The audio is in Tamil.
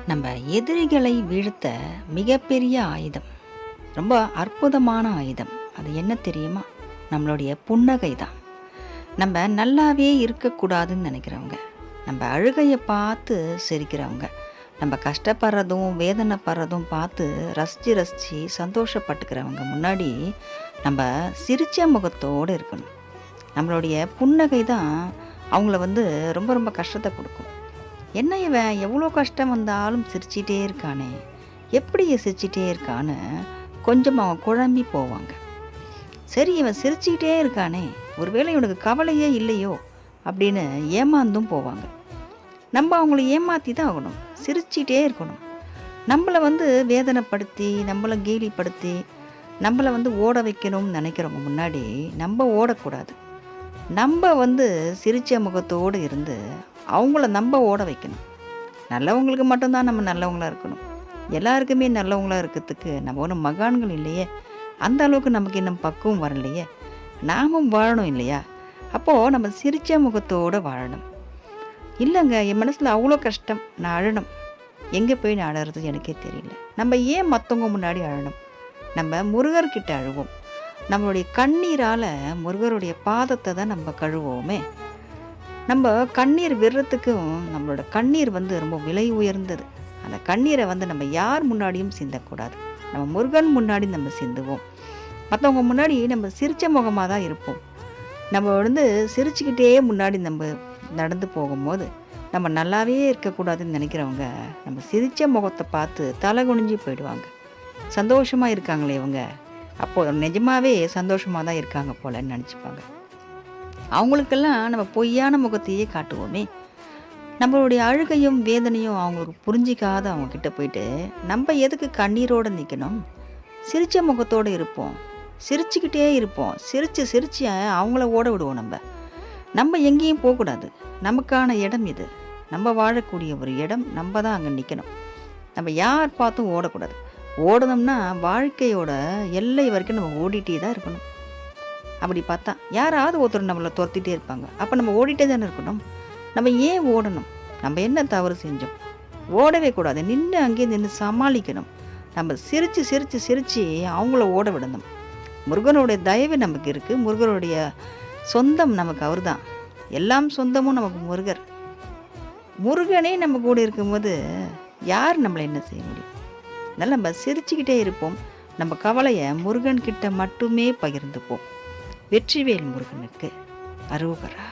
நம்ம எதிரிகளை வீழ்த்த மிகப்பெரிய ஆயுதம், ரொம்ப அற்புதமான ஆயுதம். அது என்ன தெரியுமா? நம்மளுடைய புன்னகை தான். நம்ம நல்லாவே இருக்கக்கூடாதுன்னு நினைக்கிறவங்க, நம்ம அழுகையை பார்த்து சிரிக்கிறவங்க, நம்ம கஷ்டப்படுறதும் வேதனைப்படுறதும் பார்த்து ரசித்து ரசித்து சந்தோஷப்பட்டுக்கிறவங்க முன்னாடி நம்ம சிரிச்ச முகத்தோடு இருக்கணும். நம்மளுடைய புன்னகை தான் அவங்கள ரொம்ப ரொம்ப கஷ்டத்தை கொடுக்கும். என்ன இவன் எவ்வளோ கஷ்டம் வந்தாலும் சிரிச்சிட்டே இருக்கானே, எப்படி சிரிச்சிட்டே இருக்கான்னு கொஞ்சம் அவன் குழம்பி போவாங்க. சரி, இவன் சிரிச்சிக்கிட்டே இருக்கானே, ஒருவேளை இவனுக்கு கவலையே இல்லையோ அப்படின்னு ஏமாந்தும் போவாங்க. நம்ம அவங்கள ஏமாற்றி தான் ஆகணும், சிரிச்சிட்டே இருக்கணும். நம்மளை வேதனைப்படுத்தி, நம்மளை கேலிப்படுத்தி, நம்மளை ஓட வைக்கணும்னு நினைக்கிறவங்க முன்னாடி நம்ம ஓடக்கூடாது. நம்ம சிரிச்ச முகத்தோடு இருந்து அவங்கள நம்ம ஓட வைக்கணும். நல்லவங்களுக்கு மட்டும்தான் நம்ம நல்லவங்களாக இருக்கணும். எல்லாருக்குமே நல்லவங்களாக இருக்கிறதுக்கு நம்ம ஒன்றும் மகான்கள் இல்லையே, அந்த அளவுக்கு நமக்கு இன்னும் பக்குவம் வரலையே. நாமும் வாழணும் இல்லையா? அப்போது நம்ம சிரிச்ச முகத்தோடு வாழணும். இல்லைங்க, என் மனசில் அவ்வளோ கஷ்டம், நான் அழணும். எங்கே போய் நான் அழறது எனக்கே தெரியல. நம்ம ஏன் மற்றவங்க முன்னாடி அழணும்? நம்ம முருகர்கிட்ட அழுவோம். நம்மளுடைய கண்ணீரால் முருகருடைய பாதத்தை தான் நம்ம கழுவோமே. நம்ம கண்ணீர் விடுறதுக்கும் நம்மளோட கண்ணீர் ரொம்ப விலை உயர்ந்தது. அந்த கண்ணீரை நம்ம யார் முன்னாடியும் சிந்தக்கூடாது. நம்ம முருகன் முன்னாடி நம்ம சிந்துவோம். மற்றவங்க முன்னாடி நம்ம சிரிச்ச முகமாக தான் இருப்போம். நம்ம சிரிச்சுக்கிட்டே முன்னாடி நம்ம நடந்து போகும்போது நம்ம நல்லாவே இருக்கக்கூடாதுன்னு நினைக்கிறவங்க நம்ம சிரிச்ச முகத்தை பார்த்து தலை குனிஞ்சு போயிடுவாங்க. சந்தோஷமாக இருக்காங்களே இவங்க, அப்போது நிஜமாகவே சந்தோஷமாக தான் இருக்காங்க போலன்னு நினச்சிப்பாங்க. அவங்களுக்கெல்லாம் நம்ம பொய்யான முகத்தையே காட்டுவோமே. நம்மளுடைய அழுகையும் வேதனையும் அவங்களுக்கு புரிஞ்சிக்காத அவங்கக்கிட்ட போயிட்டு நம்ம எதுக்கு கண்ணீரோடு நிற்கணும்? சிரிச்ச முகத்தோடு இருப்போம், சிரிச்சுக்கிட்டே இருப்போம். சிரித்து சிரித்து அவங்கள ஓட விடுவோம். நம்ம எங்கேயும் போகக்கூடாது. நமக்கான இடம் இது, நம்ம வாழக்கூடிய ஒரு இடம். நம்ம தான் அங்கே நிற்கணும். நம்ம யார் பார்த்தும் ஓடக்கூடாது. ஓடணும்னா வாழ்க்கையோட எல்லை வரைக்கும் நம்ம ஓடிட்டே தான் இருக்கணும். அப்படி பார்த்தா யாராவது ஒருத்தர் நம்மளை துரத்திட்டே இருப்பாங்க. அப்போ நம்ம ஓடிட்டே தானே இருக்கணும். நம்ம ஏன் ஓடணும்? நம்ம என்ன தவறு செஞ்சோம்? ஓடவே கூடாது. நின்று அங்கேயே நின்று சமாளிக்கணும். நம்ம சிரித்து சிரித்து சிரித்து அவங்கள ஓட விடணும். முருகனுடைய தயவு நமக்கு இருக்குது. முருகனுடைய சொந்தம் நமக்கு அவர் தான். எல்லாம் சொந்தமும் நமக்கு முருகர். முருகனே நம்ம கூட இருக்கும்போது யார் நம்மளை என்ன செய்ய முடியும்? அதனால் நம்ம சிரிச்சுக்கிட்டே இருப்போம். நம்ம கவலையை முருகன்கிட்ட மட்டுமே பகிர்ந்துப்போம். வெற்றிவேல் முருகனுக்கு அரோகரா.